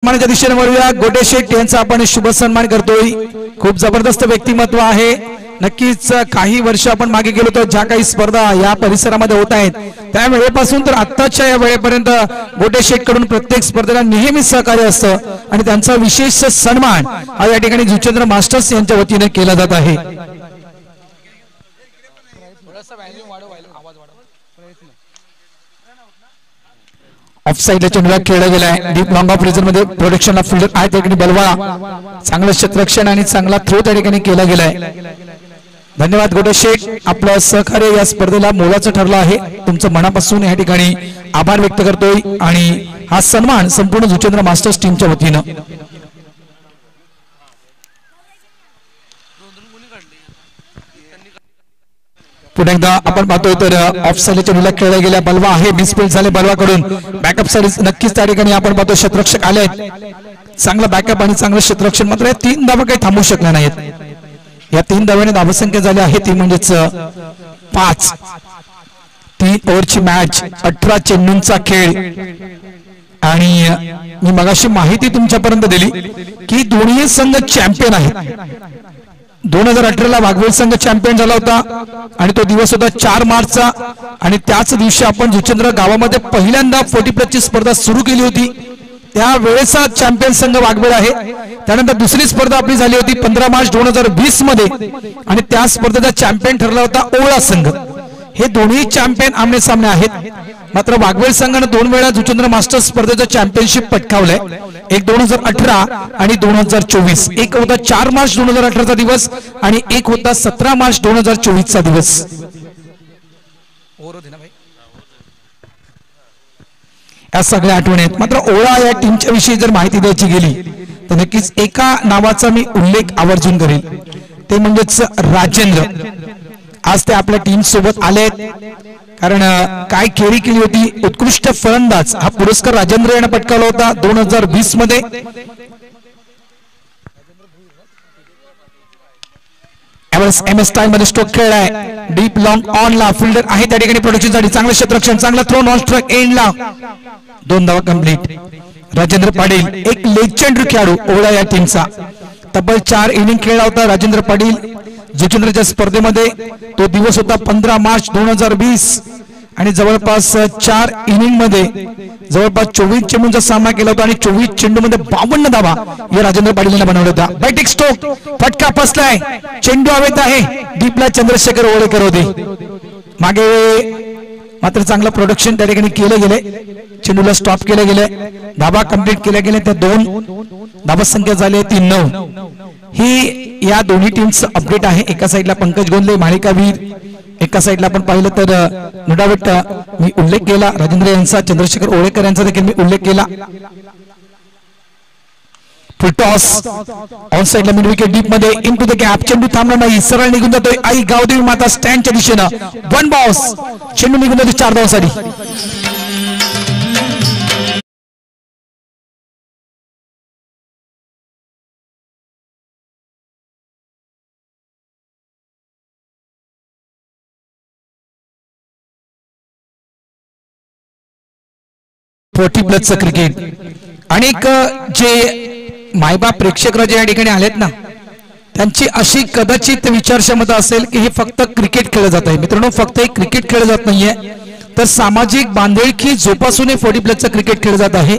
सन्मानाच्या दिशेने वळूया। गोटे शेठ यांचा आपण शुभ सन्मान करतोय। खूप जबरदस्त व्यक्तिमत्व आहे। नक्कीच काही वर्ष आपण मागे गेलो तर ज्या काही स्पर्धा या परिसरामध्ये होत आहेत त्या वेळेपासून तर आत्ताच्या या वेळेपर्यंत गोटे शेठ कडून प्रत्येक स्पर्धेला नेहमी सहकार्य असतं आणि त्यांचा विशेष सन्मान हा या ठिकाणी जुचंद्र मास्टर्स यांच्या वतीने केला जात आहे। ऑफसाइड चेंडू खेळला गेलाय। डीप लॉंग ऑफ रिजन मध्ये प्रोटेक्शन ऑफ फिल्डर आहे त्या ठिकाणी बलवाळा चांगलं क्षेत्ररक्षण आणि चांगला थ्रो त्या ठिकाणी केला गेलाय। धन्यवाद गोटे शेठ, आपलं सहकार्य या स्पर्धेला मोलाचं ठरलं आहे। तुमचं मनापासून या ठिकाणी आभार व्यक्त करतोय आणि हा सन्मान संपूर्ण जुचंद्र मास्टर्स टीमच्या वतीनं। पुन्हा एकदा आपण पाहतोय तर ऑफसाइड चेंडूला खेळला गेला बलवा आहे। मिसफील्ड झाले बलवाकडून। बॅकअप साइड नक्कीच त्या ठिकाणी आपण पाहतो क्षेत्ररक्षक आले आहेत। चांगला बॅकअप आणि चांगलं क्षेत्ररक्षण, मात्र या 3 धावा काही थांबू शकल्या नाहीत। या 3 धावांनी धावसंख्या झाली आहे ती म्हणजेच 5। 3 ओव्हरची मॅच, 18 चेंडूंचा खेळ आणि मी मगाशी माहिती तुमच्यापर्यंत दिली की दोन्ही संघ चॅम्पियन आहेत। 2018 ला वाघवेल संघ चॅम्पियन झाला होता आणि तो दिवस होता 4 मार्चचा आणि त्याच दिवशी आपण जुचंद्र गावामध्ये पहिल्यांदा 40+ ची स्पर्धा सुरू केली होती। त्यावेळेचा चॅम्पियन संघ वाघवेल आहे। त्यानंतर दुसरी स्पर्धा आपली झाली होती 15 मार्च 2020 मध्ये आणि त्या स्पर्धेचा चॅम्पियन ठरला होता ओवळा संघ। हे दोन्ही चॅम्पियन आमने सामने आहेत। मात्र वाघवेल संघाने 2 वेळा जुचंद्र मास्टर्स स्पर्धेचं चॅम्पियनशिप पटकावलंय। एक 2018 आणि 2024। एक होता 4 मार्च 2018 चा दिवस आणि एक होता 17 मार्च 2024 चा दिवस। या सगळ्या आठवणी आहेत। मात्र ओळा या टीमच्या विषयी जर माहिती द्यायची गेली तर नक्कीच एका नावाचा मी उल्लेख आवर्जून करेल, ते म्हणजेच राजेंद्र। आज ते आपल्या टीम सोबत आलेत कारण काय खेळी केली होती। उत्कृष्ट फलंदाज हा पुरस्कार राजेंद्र यांना पटकावला होता 2020 मध्ये। एमएस टाइम मध्ये स्ट्रोक खेळलाय। डीप लॉंग ऑन ला फिल्डर आहे त्या ठिकाणी प्रोटेक्शन साठी चांगलं क्षेत्ररक्षण, चांगला थ्रो, नॉन स्ट्राइक एंड ला 2 धावा कंप्लीट। राजेंद्र पाटील एक लेजेंडरी खेळाडू ओळा या टीमचा। तब्बल 4 इनिंग खेळला होता राजेंद्र पाटील जुचंद्रच्या स्पर्धेमध्ये। तो दिवस होता 15 मार्च 2020 आणि जवळपास 4 इनिंग मध्ये जवळपास 24 चेंडूंचा सामना केला होता आणि 24 चेंडू मध्ये 52 धावा या राजेंद्र पाटील यांना बनवला होता। बॅटिंग स्ट्रोक, फटका फसलाय, चेंडू हवेत आहे, डीपला चंद्रशेखर ओळेकर होते मागे। मात्र चांगलं प्रोडक्शन त्या ठिकाणी केलं गेले, चेंडूला स्टॉप केलं गेलं, धावा कंप्लीट केल्या गेल्या। त्या 2 धावा संख्या झाली ती 9। ही या दोन्ही टीमचं अपडेट आहे। एका साईडला पंकज गोंदले मालिकावीर, एका साईडला आपण पाहिलं तर नो डाऊट मी उल्लेख केला राजेंद्र यांचा, चंद्रशेखर ओळेकर यांचा देखील मी उल्लेख केला। फुल टॉस ऑन साइडला मिड विकेट डीप मध्ये इनटू द गॅप, चेंडू थांबला नाही, सरळ निघून जातोय आई गावदेवी माता स्टँडच्या दिशेनं। 1 बॉस, चेंडू निघून जातो 4 धावांसाठी। चं क्रिकेट अनेक जे मायबाप प्रेक्षक जे या ठिकाणी आलेत ना, त्यांची अशी कदाचित विचारक्षमता असेल की हे फक्त क्रिकेट खेळलं जात आहे। मित्रांनो, फक्त एक क्रिकेट खेळलं जात नाहीये तर सामाजिक बांधिलकी जोपासून 40+ क्रिकेट खेळलं जात आहे।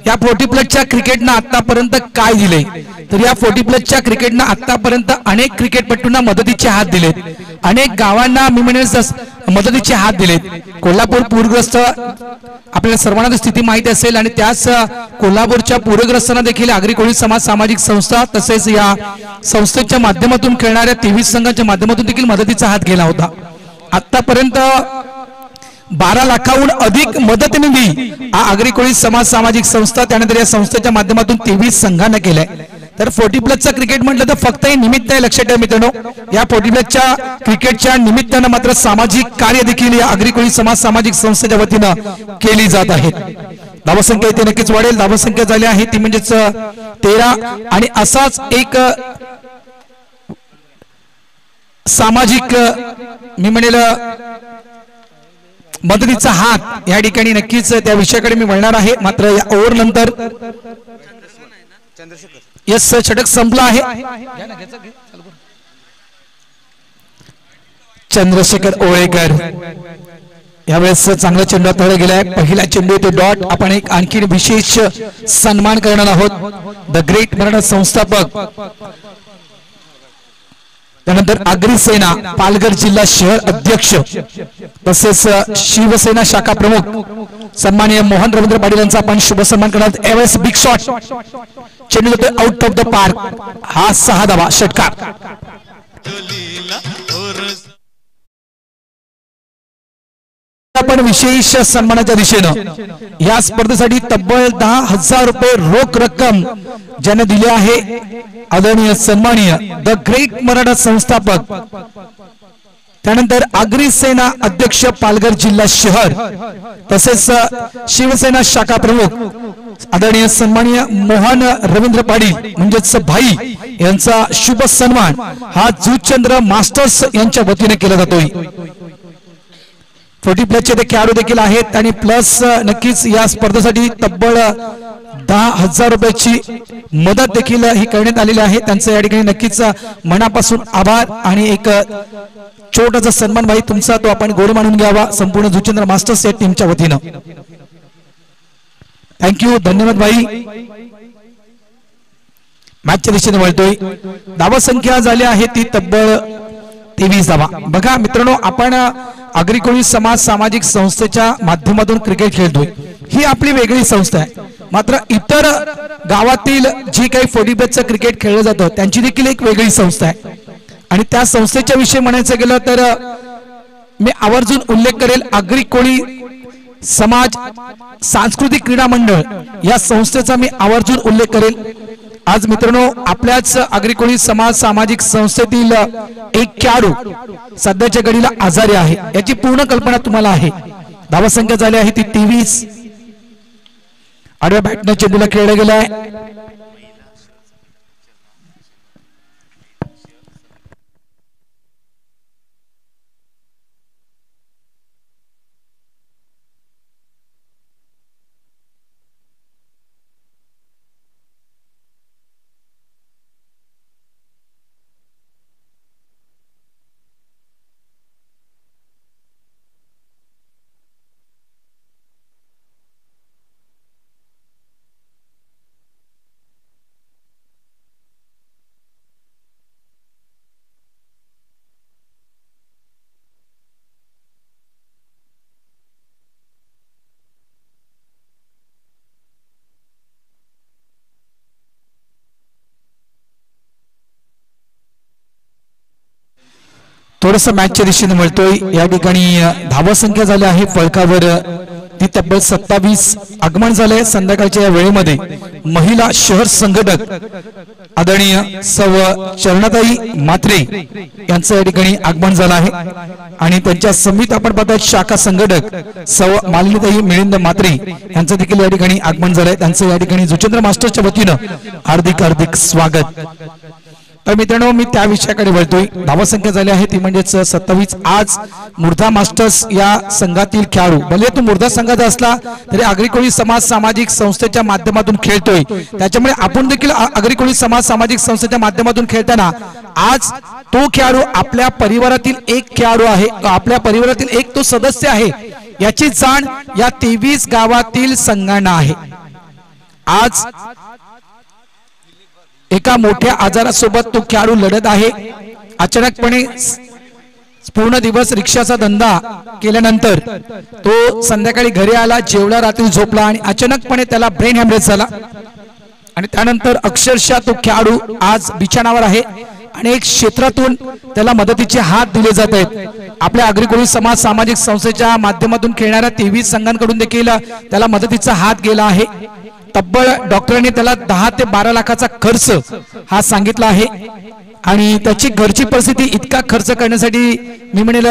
या 40+ क्रिकेटनं आतापर्यंत काय दिले तर या 40+ क्रिकेटनं आतापर्यंत अनेक क्रिकेटपटूंना मदतीचे हात दिलेत, अनेक गावांना मी म्हणेल मदतीचे हात दिलेत। कोल्हापूर पूरग्रस्त आपल्याला सर्वांना स्थिती माहिती असेल आणि त्याच कोल्हापूरच्या पूरग्रस्तांना देखील आगरी कोळी समाज सामाजिक संस्था तसेच या संस्थेच्या माध्यमातून खेळणाऱ्या 23 संघांच्या माध्यमातून देखील मदतीचा हात गेला होता। आतापर्यंत 12 लाखाहून अधिक मदत निधी आगरी कोळी समाज सामाजिक संस्था त्यानंतर या संस्थेच्या माध्यमातून 23 संघांना केलंय। तर 40+ क्रिकेट म्हटलं तर फक्त हे निमित्त आहे, लक्षात ठेवा मित्रांनो। या 40+ क्रिकेटच्या निमित्तानं मात्र सामाजिक कार्य देखील या आगरी कोळी समाज सामाजिक संस्थेच्या वतीनं केली जात आहे। धावसंख्या इथे नक्कीच वाढेल। धावसंख्या झाली आहे ती म्हणजेच 13 आणि असाच एक सामाजिक मी म्हणेल मदतीचा हात या ठिकाणी नक्कीच त्या विषयाकडे मी वळणार आहे। मात्र या ओव्हर नंतर यस षटक संपला आहे. चंद्रशेखर ओळेकर यावेळेस चांगला चेंडू तळ गेलाय. पहिला चेंडू तो डॉट. आपण एक आणखी विशेष सन्मान करणार आहोत. द ग्रेट मराठा संस्थापक, त्यानंतर अग्रिसेना पालघर जिल्हा शहर अध्यक्ष तसेच शिवसेना शाखा प्रमुख सन्माननीय मोहन रवींद्र पाटील यांचा आपण शुभ सन्मान करणार. यावेळेस बिग शॉट चेंडू होतो आउट ऑफ द पार्क. हा 6 धावा षटकार. आपण विशेष सन्मानाच्या दिशेनं या स्पर्धेसाठी तब्बल 10,000 रुपये रोख रक्कम ज्याने दिले आहे आदरणीय सन्माननीय द ग्रेट मराठा संस्थापक, त्यानंतर अग्रिसेना अध्यक्ष पालघर जिल्हा शहर तसेच शिवसेना शाखा प्रमुख आदरणीय सन्माननीय मोहन रवींद्र पाटील म्हणजेच भाई यांचा शुभ सन्मान हा जुचंद्र मास्टर्स यांच्या वतीने केला जातोय. 40 प्लसचे ते खेळाडू देखील आहेत आणि प्लस नक्कीच या स्पर्धेसाठी तब्बल 10,000 रुपयाची मदत देखील ही करण्यात आलेली आहे. त्यांचं या ठिकाणी नक्कीच मनापासून आभार आणि एक छोटासा सन्मान भाई तुमचा तो आपण गोड मानून घ्यावा संपूर्ण जुचंद्र मास्टर्स या टीमच्या वतीनं. थँक्यू, धन्यवाद भाई. मॅचच्या दिशेने वळतोय. धावा संख्या झाली आहे ती तब्बल 23 धावा. बघा मित्रांनो, आपण अग्रिकोळी समाज सामाजिक संस्थेच्या माध्यमातून क्रिकेट खेळतोय. ही आपली वेगळी संस्था आहे. मात्र इतर गावातील जी काही 40 प्लसचं क्रिकेट खेळलं जातं त्यांची देखील एक वेगळी संस्था आहे. आणि त्या संस्थेच्या विषयी म्हणायचं गेलं तर मी आवर्जून उल्लेख करेल अग्रिकोळी समाज सांस्कृतिक क्रीडा मंडळ या संस्थेचा मी आवर्जून उल्लेख करेल. आज मित्रांनो, आपल्याच अग्रिकोळी समाज सामाजिक संस्थेतील एक खेळाडू सध्याच्या घडीला आजारी आहे. याची पूर्ण कल्पना तुम्हाला आहे. धावा संख्या झाली आहे ती 23. आडव्या बॅटने चेंडूला खेळला गेलाय. थोडस मॅचच्या दिशेने मिळतोय. या ठिकाणी धावा संख्या झाली आहे फलकावर ती तब्बल 27. आगमन झालंय संध्याकाळच्या या वेळेमध्ये महिला शहर संघटक आदरणीय सौ चरणाताई मात्रे यांचं या ठिकाणी आगमन झालं आहे. आणि त्यांच्या समित आपण पाहतात शाखा संघटक सौ मालिनीताई मिलिंद मात्रे यांचं देखील या ठिकाणी आगमन झालंय. त्यांचं या ठिकाणी जुचंद्र मास्टर्सच्या वतीनं हार्दिक हार्दिक स्वागत. तर मित्रांनो, मी त्या विषयाकडे वळतोय. धावा संख्या झाली आहे ती म्हणजेच 27. आज मुर्धा मास्टर्स या संघातील खेळाडू, भले तो मुर्धा संघाचा असला तरी अग्रिकोळी समाज सामाजिक संस्थेच्या माध्यमातून खेळतोय. त्याच्यामुळे आपण देखील अग्रिकोळी समाज सामाजिक संस्थेच्या माध्यमातून खेळताना आज तो खेळाडू आपल्या परिवारातील एक खेळाडू आहे, आपल्या परिवारातील एक तो सदस्य आहे याची जाण या 23 गावातील संघांना आहे. आज एका मोठ्या आजारासोबत तो खेळाडू लढत आहे. अचानकपणे पूर्ण दिवस रिक्षाचा धंदा केल्यानंतर तो संध्याकाळी घरी आला, जेवला, रात्री झोपला आणि अचानकपणे त्याला ब्रेन हॅमरेज झाला. आणि त्यानंतर अक्षरशः तो खेळाडू आज बिछाणावर आहे. अनेक क्षेत्रातून त्याला मदतीचे हात दिले जात आहेत. आपल्या अग्रिकोळी समाज सामाजिक संस्थेच्या माध्यमातून खेळणाऱ्या 23 संघांकडून देखील त्याला मदतीचा हात गेला आहे. तब्बल डॉक्टरांनी त्याला 10 ते 12 लाखाचा खर्च हा सांगितला आहे. आणि त्याची घरची परिस्थिती इतका खर्च करण्यासाठी मी म्हणेल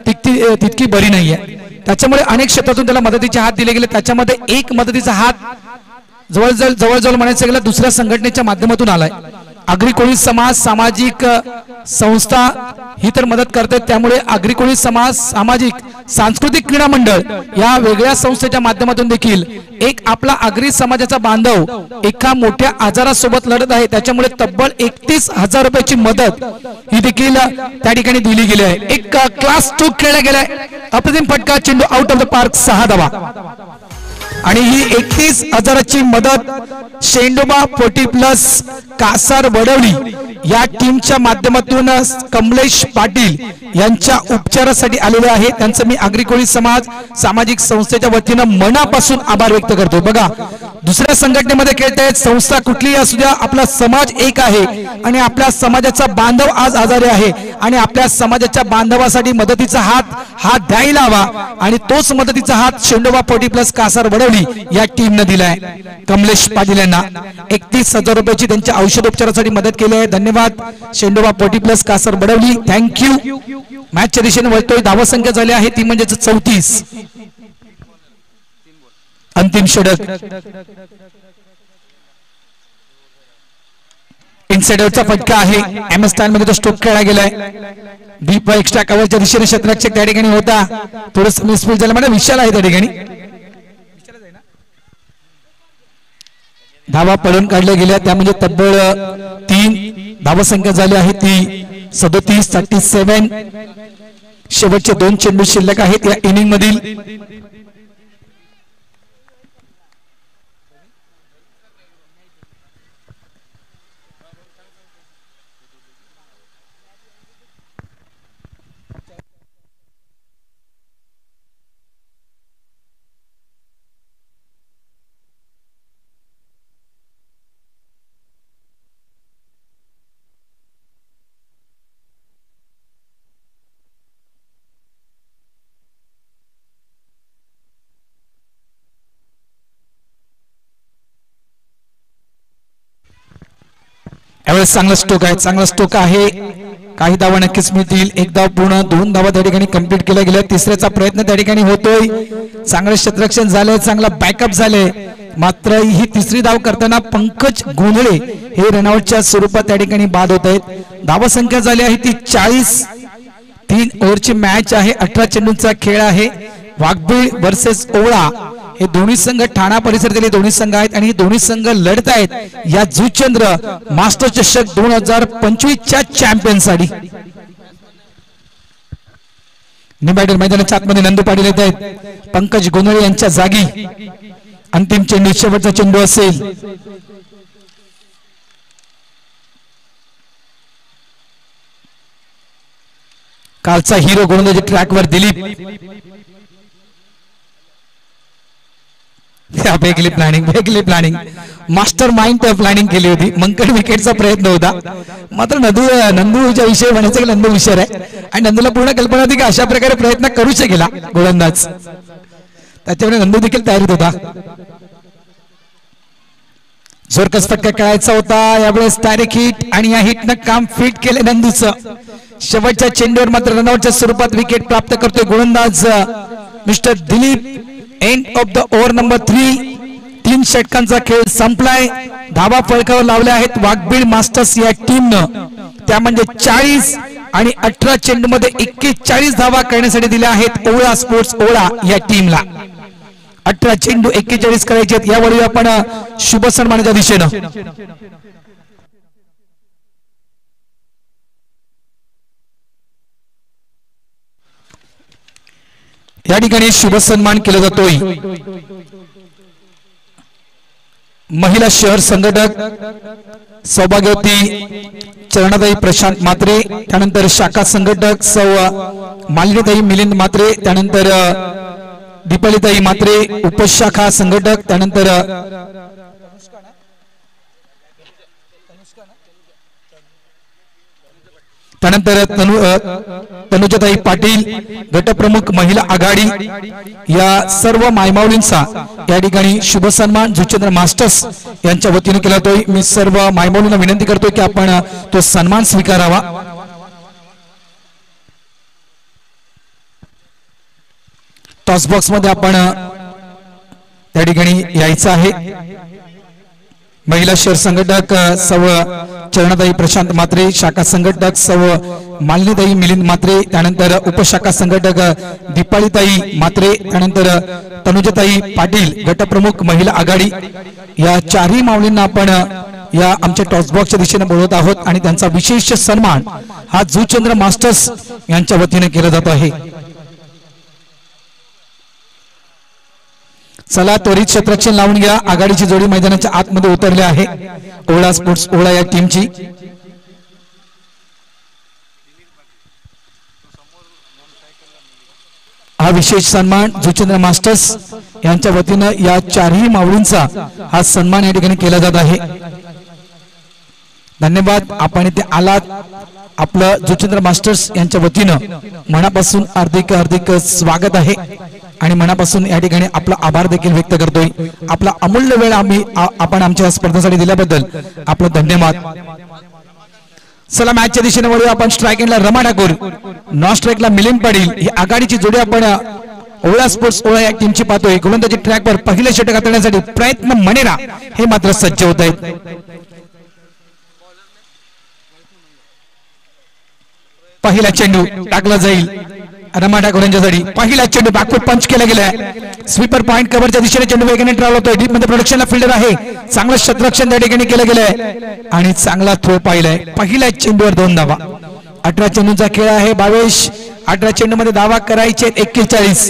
तितकी बरी नाहीये. त्याच्यामुळे अनेक क्षेत्रातून त्याला मदतीचे हात दिले गेले. त्याच्यामध्ये एक मदतीचा हात जवळजवळ म्हणायचं गेलं दुसऱ्या संघटनेच्या माध्यमातून आलाय. आगरी कोळी समाज सामाजिक संस्था ही तर मदत करते, त्यामुळे आगरी कोळी समाज सामाजिक सांस्कृतिक क्रीडा मंडळ या वेगळ्या संस्थेच्या माध्यमातून देखील एक आपला आगरी समाजाचा बांधव एका मोठ्या आजारासोबत लढत आहे, त्याच्यामुळे तब्बल 31,000 रुपयाची मदत ही देखील त्या ठिकाणी दिली गेली आहे। एक क्लास 2 खेळला गेलाय, अप्रतिम फटका, चेंडू आउट ऑफ द पार्क, 6 धावा। आणि ही 31,000ची मदत शेंडोबा 40+ कासार वडवली या टीमच्या माध्यमातून कमलेश पाटील यांच्या उपचारासाठी आलेले आहे। त्यांचं मी आगरी कोळी समाज सामाजिक संस्थेच्या वतीनं मनापासून आभार व्यक्त करतो। बघा, दुसऱ्या संघटनेमध्ये खेळतायत, संस्था कुठलीही असू द्या, आपला समाज एक आहे आणि आपल्या समाजाचा बांधव आज आजारी आहे आणि आपल्या समाजाच्या बांधवासाठी मदतीचा हात द्यायला हवा आणि तोच मदतीचा हात शेंडोबा 40+ कासार वडवली या टीमने दिलाय। कमलेश पाटील यांना 31,000 रुपयाची त्यांच्या औषधोपचारासाठी मदत केली आहे। धन्यवाद शेंडोबा 40+ कासार वडवली, थँक्यू। मॅचच्या दिशेने वळतोय, धावा संख्या झाली आहे ती म्हणजे 34। अंतिम षटक इनसाइडरचा फटका आहे, एम एस स्टाईल मध्ये तो स्ट्रोक खेळला गेलाय। डीप एक्स्ट्रा कव्हरच्या दिशेने शतरक्षक त्या ठिकाणी होता, थोडस मिसफील्ड झालं, म्हणजे विशाल आहे त्या ठिकाणी। धावा पळून काढल्या गेल्या, त्या म्हणजे तब्बल 3 धावा संख्या झाली आहे ती 37-37। शेवटचे 2 चेंडू शिल्लक आहेत या इनिंग मधील। चांगला स्ट्रोक आहे, चांगला स्ट्रोक आहे, काही धावा नक्कीच मिळतील। 1 धाव पूर्ण, 2 धावा त्या ठिकाणी कंप्लीट केल्या गेल्या, तिसऱ्याचा प्रयत्न त्या ठिकाणी होतोय। चांगलं क्षेत्ररक्षण झालंय, चांगला बॅकअप झालंय, मात्र ही तिसरी धाव करताना पंकज गोंधळे हे रनआउटच्या स्वरूपात त्या ठिकाणी बाद होत आहेत। धावा संख्या झाली आहे ती 40। 3 ओव्हरची मॅच आहे, 18 चेंडूंचा खेळ आहे। वाघबीळ वर्सेस ओवळा हे दोन्ही संघ ठाणा परिसरातील दोन्ही संघ आहेत आणि हे दोन्ही संघ लढत आहेत या जुचंद्र मास्टर चषक 2025च्या चॅम्पियनसाठी। निबॅडर मैदानाच्या आतमध्ये नंदू पाटील येत आहेत, पंकज गोंधळे यांच्या जागी अंतिम चेंडू, शेवटचा चेंडू असेल। कालचा हिरो गोलंदाजी ट्रॅकवर दिलीप, वेगळी प्लॅनिंग मास्टर माइंड प्लॅनिंग केली होती। मंकड विकेटचा प्रयत्न होता, मात्र नंदूच्या विषयी म्हणायचं नंदू विषय आहे आणि नंदूला पूर्ण कल्पना होती की अशा प्रकारे प्रयत्न करू शकेला गोलंदाज, त्याच्यामुळे नंदू देखील तयारीत होता। जोरकस फटका खेळायचा होता, यावेळेस डायरेक्ट हिट आणि या हिटनं काम फिट केले नंदूचं। शेवटच्या चेंडूवर मात्र रनआउटच्या स्वरूपात विकेट प्राप्त करतोय गोलंदाज mister Dilip. End of the over number 3। 3 षटकांचा खेळ संपलाय, धावा फळकावर लावल्या आहेत वाघबीळ मास्टर्स या टीमनं, त्या म्हणजे 40 आणि 18 चेंडू मध्ये 41 धावा करण्यासाठी दिल्या आहेत ओवळा स्पोर्ट्स ओवळा या टीमला। 18 चेंडू 41 करायचे आहेत। यावेळी आपण शुभ सन्मानाच्या दिशेनं या ठिकाणी शुभ सन्मान केला जातोय। महिला शहर संघटक सौभाग्यवती चरणाताई प्रशांत मात्रे, त्यानंतर शाखा संघटक सौ मालिनीताई मिलिंद मात्रे, त्यानंतर दीपालीताई मात्रे उपशाखा संघटक, त्यानंतर तनुजाताई पाटील गटप्रमुख महिला आघाडी, या सर्व मायमाऊलींचा या ठिकाणी शुभ सन्मान जुचंद्र मास्टर्स यांच्या वतीने केला जातोय। मी सर्व मायमाऊलींना विनंती करतोय की आपण तो सन्मान स्वीकारावा। टॉस बॉक्स मध्ये आपण त्या ठिकाणी यायचं आहे। महिला शहर संघटक सौ चरणाताई प्रशांत मात्रे, शाखा संघटक सौ मालिनीताई मिलिंद मात्रे, त्यानंतर उपशाखा संघटक दीपाळीताई मात्रे, त्यानंतर तनुजाताई पाटील गटप्रमुख महिला आघाडी, या चारही माऊलींना आपण या आमच्या टॉसबॉक्सच्या दिशेने बोलवत आहोत आणि त्यांचा विशेष सन्मान हा जुचंद्र मास्टर्स यांच्या वतीने केला जात आहे. चला त्वरित क्षेत्ररक्षण लावून घ्या. आघाडीची जोडी मैदानाच्या आतमध्ये उतरली आहे. ओळा स्पोर्ट्स ओळा या टीमची. हा विशेष सन्मान जुचंद्र मास्टर्स यांच्या वतीने या चारही माऊलींचा हा सन्मान या ठिकाणी केला जात आहे. धन्यवाद, आपण इथे आलात. आपलं जुचंद्र मास्टर्स यांच्या वतीनं मनापासून हार्दिक हार्दिक स्वागत आहे आणि मनापासून या ठिकाणी आपला आभार देखील व्यक्त करतोय. आपला अमूल्य वेळ आपण आमच्या स्पर्धेसाठी दिल्याबद्दल आपलं धन्यवाद. चला मॅचच्या दिशेने वळूया आपण. स्ट्राइक एंडला रमा ठाकूर, नॉन स्ट्राइकला मिलिंद पाटील, ही आघाडीची जोडी आपण ओळा स्पोर्ट्स ओळा या टीमची पाहतोय. गोलंदाजी ट्रॅकवर पहिले षटक हाताळण्यासाठी प्रयत्न मनेरा हे मात्र सज्ज होत आहेत. पहिला चेंडू टाकला जाईल रमा ठाकूर यांच्यासाठी. पहिला चेंडू बॅकफूट पंच केला गेलाय. स्वीपर पॉइंट कव्हरच्या दिशेने चेंडू वेगाने ट्रॅव्हल होतोय. डीप मध्ये प्रोडक्शनला फिल्डर आहे. चांगलं क्षेत्ररक्षण त्या ठिकाणी केलं गेलंय आणि चांगला थ्रो पाहिलाय. पहिल्या चेंडूवर 2 धावा. 18 चेंडूचा खेळ आहे. 22 18 चेंडू मध्ये धावा करायचे 41.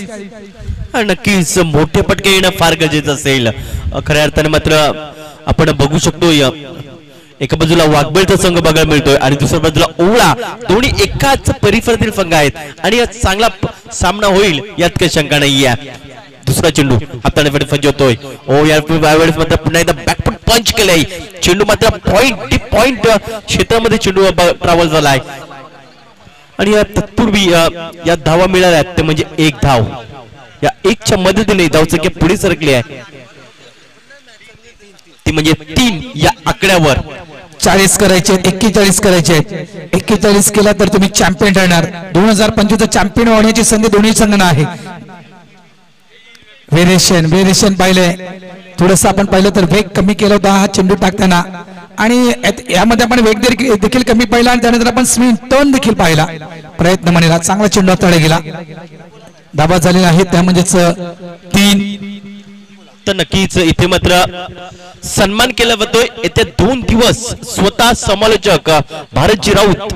नक्कीच मोठे फटके येणं फार गरजेचं असेल. खऱ्या अर्थाने मात्र आपण बघू शकतो एका बाजूला वाघबेळचा संघ बघायला मिळतोय आणि दुसऱ्या बाजूला ओळा, दोन्ही एकाच परिसरातील संघ आहेत आणि यात चांगला सामना होईल यात काही शंका नाहीये. दुसरा चेंडू हाताने फंज होतोय. यावेळेस मात्र पुन्हा एकदा बॅकफूट पंच केलाय. चेंडू मात्र पॉइंट डीप पॉइंट क्षेत्रामध्ये चेंडू ट्रॅव्हल झालाय आणि तत्पूर्वी या धावा मिळाल्या ते म्हणजे 1 धाव. या 1च्या मदतीने धावसंख्या पुढे सरकली आहे ती म्हणजे 3 या आकड्यावर. 40 करायचे 41 करायचे. 41 केला तर तुम्ही चॅम्पियन ठरणार. 2025 चॅम्पियन होण्याची संधी दोन्ही संघांना आहे. व्हेरिएशन पाहिलंय थोडस. आपण पाहिलं तर वेग कमी केला होता हा चेंडू टाकताना आणि यामध्ये आपण वेग देखील कमी पाहिला आणि त्यानंतर आपण स्विंग टर्न देखील पाहिला. प्रयत्न म्हणेला चांगला चेंडू हाताळला गेला. धाबा झालेला आहे त्या म्हणजेच 3. तर नक्कीच इथे मात्र सन्मान केला जातोय. येत्या 2 दिवस स्वतः समालोचक भारतजी राऊत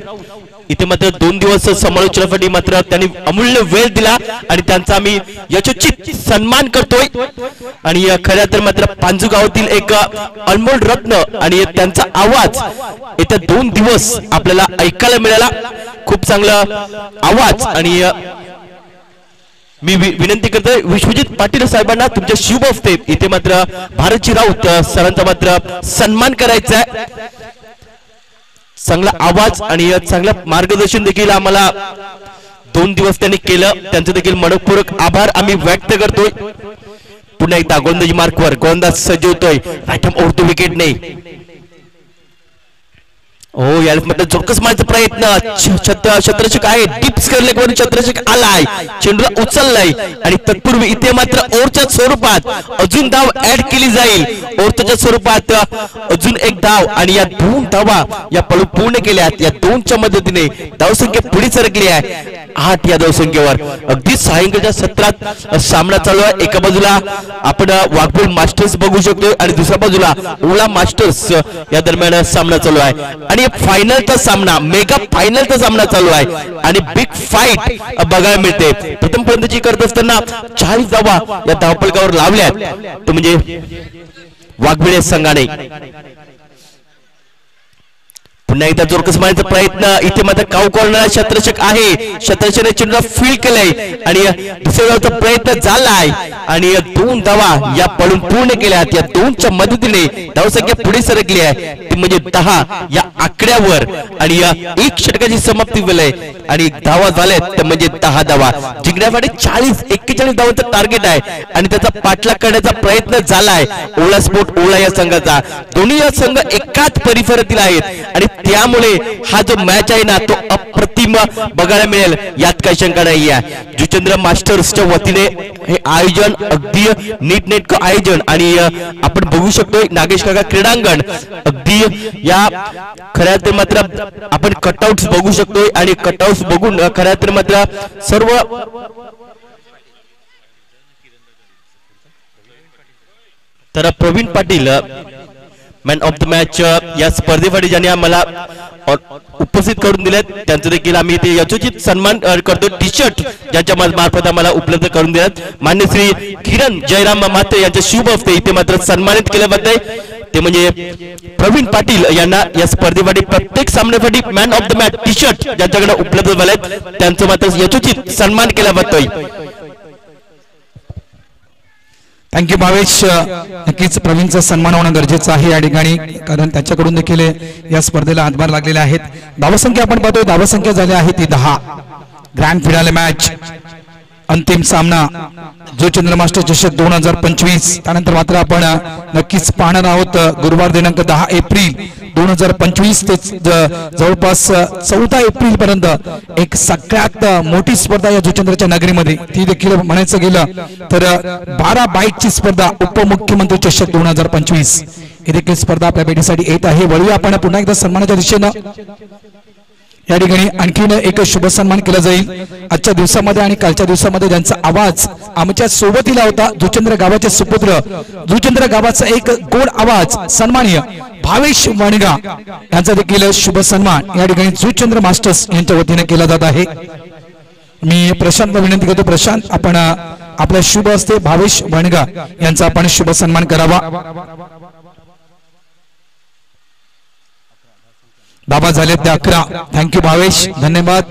इथे मात्र 2 दिवस समालोचनासाठी मात्र त्यांनी अमूल्य वेळ दिला आणि त्यांचा आम्ही यशोचित सन्मान करतोय. आणि खऱ्या तर मात्र पांजू गावातील एक अनमोल रत्न आणि त्यांचा आवाज येत्या 2 दिवस आपल्याला ऐकायला मिळाला. खूप चांगला आवाज आणि मी विनंती करतोय विश्वजित पाटील साहेबांना तुमच्या शुभ हस्ते इथे मात्र भारतजी राऊत सरांचा मात्र सन्मान करायचा आहे. चांगला आवाज आणि चांगलं मार्गदर्शन देखील आम्हाला 2 दिवस त्यांनी केलं. त्यांचं देखील मनपूर्वक आभार आम्ही व्यक्त करतोय. पुन्हा एकदा गोलंदाजी मार्कवर गोलंदाज सज्ज होतोय. राईट ओढतो विकेट नाही. हो याला म्हटलं जोरकस मारायचा प्रयत्न. छत्ररक्षक आहे. डिप्स करले छत्ररक्षक आलाय. चेंडूला उचललाय आणि तत्पूर्वी इथे मात्र ओव्हरच्या स्वरूपात अजून धाव ऍड केली जाईल. ओव्हरच्या स्वरूपात अजून 1 धाव आणि या 2 धावा या पूर्ण केल्यात. या 2च्या मदतीने धावसंख्या पुढे सरकली आहे 8 या धावसंख्येवर. अगदी सायंकाळच्या सत्रात सामना चालू आहे. एका बाजूला आपण वाघबोल मास्टर्स बघू शकतो आणि दुसऱ्या बाजूला ओला मास्टर्स या दरम्यान सामना चालू आहे आणि फायनलचा सामना मेगा फायनलचा सामना चालू आहे आणि बिग फाईट बघायला मिळते. प्रथम फलंदाजी करत असताना 40 धावा या धावफलकावर लावल्यात तो म्हणजे वाघबिळे संघाने. पुन्हा एकदा जोरकस मारण्याचा प्रयत्न. इथे मात्र काऊ कॉर्नर क्षेत्ररक्षक आहे. क्षेत्ररक्षकाने चेंडूला फील्ड केलाय आणि दुसऱ्या धावाचा प्रयत्न झालाय आणि 2 धावा या पळून पूर्ण केल्यात. या 2च्या मदतीने धावसंख्या पुढे सरकली आहे ती म्हणजे 10 या आकड्यावर आणि या 1 षटकाची समाप्ती वेळ आणि धावा झाल्यात त्या म्हणजे 10 धावा. जिंकण्यासाठी 41 धावांचं टार्गेट आहे आणि त्याचा पाठलाग करण्याचा प्रयत्न झालाय ओळा स्पोर्ट ओळा या संघाचा. दोन्ही या संघ एकाच परिसरातील आहेत आणि त्यामुळे हा जो मॅच आहे ना तो अप्रतिम बघायला मिळेल, यात काही शंका नाही आहे. जुचंद्र मास्टर्सच्या वतीने हे आयोजन अगदी नीटनेटकं आयोजन आणि आपण बघू शकतो नागेश काका क्रीडांगण अगदी या खऱ्या तर मात्र आपण कटआउट्स बघू शकतोय आणि कटआउट्स बघून खऱ्या तर मात्र सर्व तर Praveen Patil man of the match या स्पर्धेसाठी ज्यांनी आम्हाला उपस्थित करून दिलेत त्यांचं देखील आम्ही ते यथोचित सन्मान करतो. टी शर्ट ज्यांच्या मार्फत आम्हाला उपलब्ध करून दिलेत मान्य श्री किरण जयराम म्हात्रे यांचे शुभ हस्ते इथे मात्र सन्मानित केले जाते. ते म्हणजे प्रवीण पाटील यांना या स्पर्धेसाठी प्रत्येक सामन्यासाठी man of the match T shirt ज्यांच्याकडे उपलब्ध झालेत त्यांचं मात्र यथोचित सन्मान केला जातोय. थँक्यू भावेश. नक्कीच प्रवीणचा सन्मान होणं गरजेचं आहे या ठिकाणी, कारण त्याच्याकडून देखील या स्पर्धेला हातभार लागलेला आहेत. धावसंख्या आपण पाहतोय, धावसंख्या झाली आहे ती 10. ग्रँड फिनाले मॅच अंतिम सामना जुचंद्र मास्टर चषक 2025. त्यानंतर मात्र आपण नक्कीच पाहणार आहोत गुरुवार दिनांक 10 एप्रिल 2025 ते जवळपास 14 एप्रिल पर्यंत एक सगळ्यात मोठी स्पर्धा या जुचंद्रच्या नगरीमध्ये, ती देखील म्हणायचं गेलं तर 12 बाईकची स्पर्धा उपमुख्यमंत्री चषक 2025 ही देखील स्पर्धा आपल्या भेटीसाठी येत आहे. वळूया आपण पुन्हा एकदा सन्मानाच्या दिशेनं. या ठिकाणी आणखीन एक शुभ सन्मान केला जाईल आजच्या दिवसामध्ये आणि कालच्या दिवसामध्ये ज्यांचा आवाज आमच्या सोबतीला होता. जुचंद्र गावाचे सुपुत्र, जुचंद्र गावाचा एक गोड आवाज सन्माननीय भावेश वणगा यांचा देखील शुभ सन्मान या ठिकाणी जुचंद्र मास्टर्स यांच्या वतीने केला जात आहे. मी प्रशांतला विनंती करतो, प्रशांत आपण आपल्या शुभ हस्ते भावेश वणगा यांचा आपण शुभ सन्मान करावा. दाबा झाले ते 11. थँक्यू भावेश, धन्यवाद.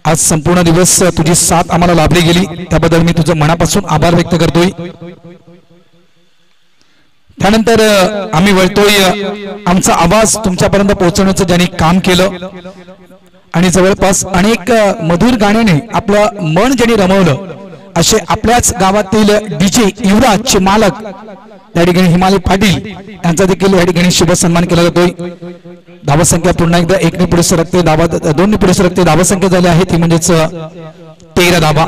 आज संपूर्ण दिवस तुझी साथ आम्हाला लाभली गेली त्याबद्दल मी तुझं मनापासून आभार व्यक्त करतोय. त्यानंतर आम्ही वळतोय आमचा आवाज तुमच्यापर्यंत पोहोचवण्याचं ज्यांनी काम केलं आणि जवळपास अनेक मधुर गाण्याने आपलं मन ज्यांनी रमवलं असे आपल्याच गावातील डीजे युवराजचे मालक या ठिकाणी हिमालय पाटील यांचा देखील या ठिकाणी शुभ सन्मान केला जातोय. धावसंख्या पुन्हा एकदा 1ने पुढे सरकते, 2ने पुढे सरकते. धावसंख्या झाली आहे ती म्हणजेच 13 धावा.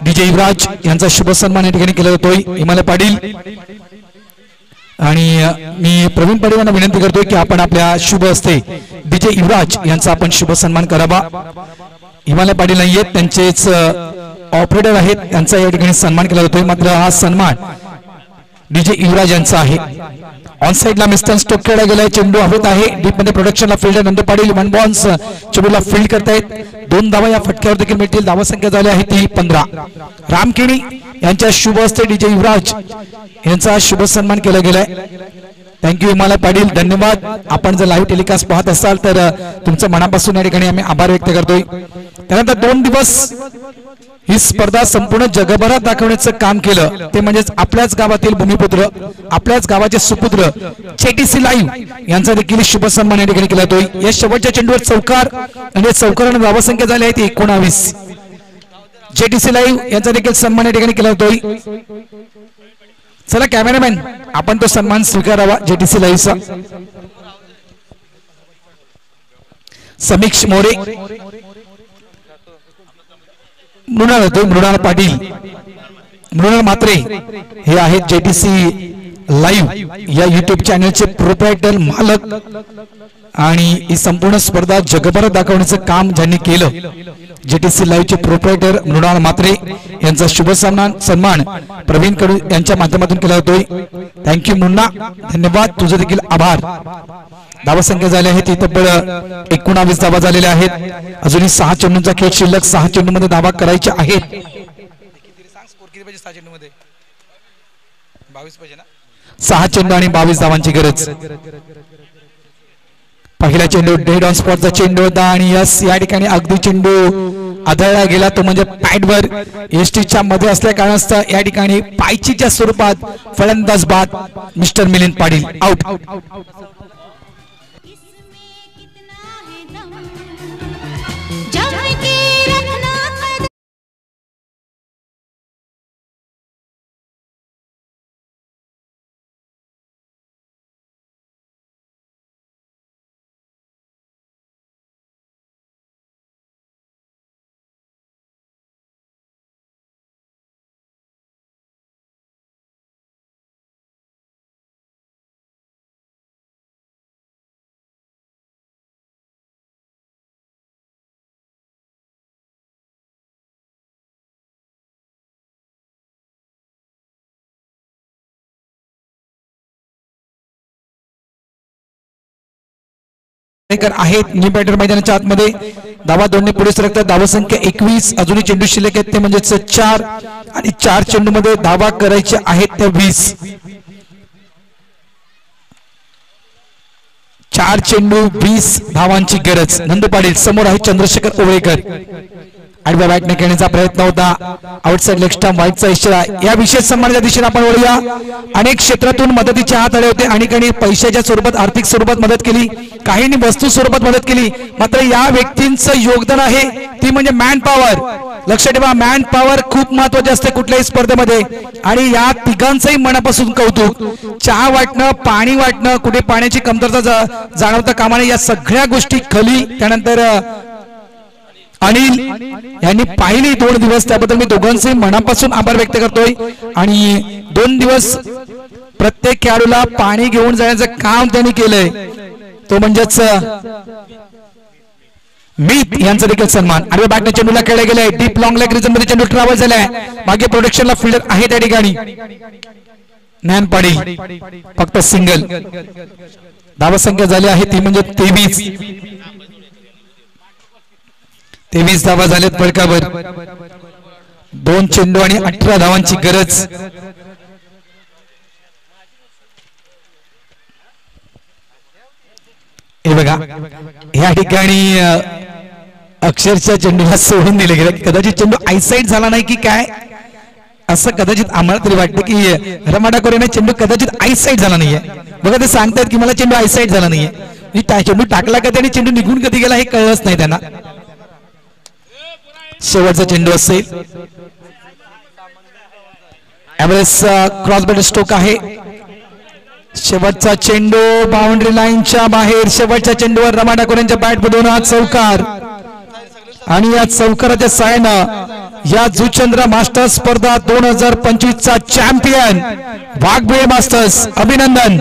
डीजे युवराज यांचा शुभ सन्मान या ठिकाणी केला जातोय. हिमालय पाटील आणि मी प्रवीण पाटील यांना विनंती करतोय की आपण आपल्या शुभ हस्ते डीजे युवराज यांचा आपण शुभ सन्मान करावा. हिमालय पाटील नाही आहेत, त्यांचेच ऑपरेटर आहेत, त्यांचा या ठिकाणी सन्मान केला जातोय. मात्र हा सन्मान डीजे युवराज यांचा आहे. ऑन साइडला मिस्टर स्टोक खेळला गेलाय, चेंडू हवेत आहे. डीप मध्ये प्रोडक्शनला फिल्डर नंदू पाटील 1 बॉन्स चेंडूला फील्ड करतायत. 2 धावा या फटक्यावर देखील मिळतील. धावा संख्या झाली आहे ती 15. रामकिणी यांच्या शुभ हस्ते डीजे युवराज यांचा शुभ सन्मान केला गेलाय. थँक्यू हिमालय पाटील, धन्यवाद. आपण जर लाईव्ह टेलिकास्ट पाहत असाल तर तुमचं मनापासून या ठिकाणी आम्ही आभार व्यक्त करतोय. त्यानंतर 2 दिवस ही स्पर्धा संपूर्ण जगभरात दाखवण्याचं काम केलं ते म्हणजेच आपल्याच गावातील भूमिपुत्र, आपल्याच गावाचे सुपुत्र जेटीसी लाईव्ह यांचा देखील शुभ सन्मान या ठिकाणी केला जातोय. या शेवटच्या चेंडूवर चौकार म्हणजे चौकाराने धावसंख्या झाली आहे ती 19. जेटीसी लाईव्ह यांचा देखील सन्मान या ठिकाणी केला जातोय. चला कॅमेरामॅन आपण तो सन्मान स्वीकारावा जेटीसी लाईव्हचा. समीक्ष मोरे, मृणाल पाटील, मृणाल म्हात्रे हे आहेत जेटीसी लाईव्ह या युट्यूब चॅनलचे प्रोप्रायटर मालक आणि ही संपूर्ण स्पर्धा जगभरात दाखवण्याचं काम ज्यांनी केलं जेटीसी लाईव्हचे प्रोप्रायटर मृणाल म्हात्रे यांचा शुभ सन्मान प्रवीण कडू यांच्या माध्यमातून केला जातोय. थँक्यू मुन्ना, धन्यवाद, तुझं देखील आभार. धावसंख्या झाली आहे ती तब्बल 19 धावा झालेल्या आहेत. अजूनही 6 चेंडूंचा खेळ शिल्लक. 6 चेंडूमध्ये धावा करायच्या आहेत. 6 चेंडू आणि 22 धावांची गरज. पहिला चेंडू डेड ऑन स्पॉटचा चेंडू होता आणि यस या ठिकाणी अगदी चेंडू आदळला गेला तो म्हणजे पॅडवर एसटीच्या मध्ये असल्या कारणास्तव या ठिकाणी पायचीच्या स्वरूपात फलंदाज बाद मिस्टर मिलिंद पाटील आउट. वाटणेकर आहेत न्यू बॅटर मैदानाच्या आतमध्ये. धावा 2 ने पुढे सरकतात. धावा संख्या 21. अजूनही चेंडू शिल्लक आहेत ते म्हणजेच 4 आणि 4 चेंडूमध्ये धावा करायच्या आहेत त्या 20. 4 चेंडू 20 धावांची गरज. नंदू पाटील समोर आहे चंद्रशेखर ओवळेकर. आडव्या बॅटने खेळण्याचा प्रयत्न होता. आउटसाइड लेग स्टंप व्हाईटचा इशारा. या विशेष सन्मानाच्या दिशेने आपण वळूया. अनेक क्षेत्रातून मदतीचे हात आले होते. आणि पैशाच्या स्वरूपात आर्थिक स्वरूपात मदत केली, काहींनी वस्तू स्वरूपात मदत केली. मात्र या व्यक्तींचं योगदान आहे ती म्हणजे मॅन पॉवर. लक्षात ठेवा, मॅन पॉवर खूप महत्वाचे असते कुठल्याही स्पर्धेमध्ये. आणि या तिघांचंही मनापासून कौतुक. चहा वाटणं, पाणी वाटणं, कुठे पाण्याची कमतरता जाणवता कामा नये, या सगळ्या गोष्टी खली त्यानंतर अनिल यांनी पाहिली 2 दिवस. त्याबद्दल मी दोघांचे मनापासून आभार व्यक्त करतोय. आणि 2 दिवस प्रत्येक खेळाडूला पाणी घेऊन जाण्याचं काम त्यांनी केलंय, तो म्हणजेच मीत यांचा देखील सन्मान. आडव्या बॅटने चेंडूला खेळले गेले. डीप लॉंग लेग रिजन मध्ये चेंडू ट्रॅव्हल झालाय. मागे प्रोटेक्शनला फिल्डर आहे त्या ठिकाणी. ज्ञान पाटील फक्त सिंगल. धावा संख्या झाली आहे ती म्हणजे 23. 23 धावा झाल्यात फलकावर. 2 चेंडू आणि 18 धावांची गरज. हे बघा, या ठिकाणी अक्षरशः चेंडूला सोडून दिले गेले. कदाचित चेंडू आयसाइड झाला नाही की काय, असं कदाचित आम्हाला तरी वाटतं की रमाडा कोरेने चेंडू कदाचित आयसाइड झाला नाहीये. बघा ते सांगतायत की मला चेंडू आयसाइड झाला नाहीये. चेंडू टाकला का त्याने चेंडू निघून कधी गेला हे कळलंच नाही त्यांना. शेवटचा चेंडू असेल. एव्हरेस्ट क्रॉसबेट स्ट्रोक आहे. शेवटचा चेंडू बाउंड्री लाईनच्या बाहेर. शेवटच्या चेंडूवर रमाडा कोरेंच्या बॅट मधून हा चौकार. आणि या चौकाराच्या साहाय्यानं या जुचंद्र मास्टर्स स्पर्धा 2025 चा चॅम्पियन वाघबिळे मास्टर्स. अभिनंदन.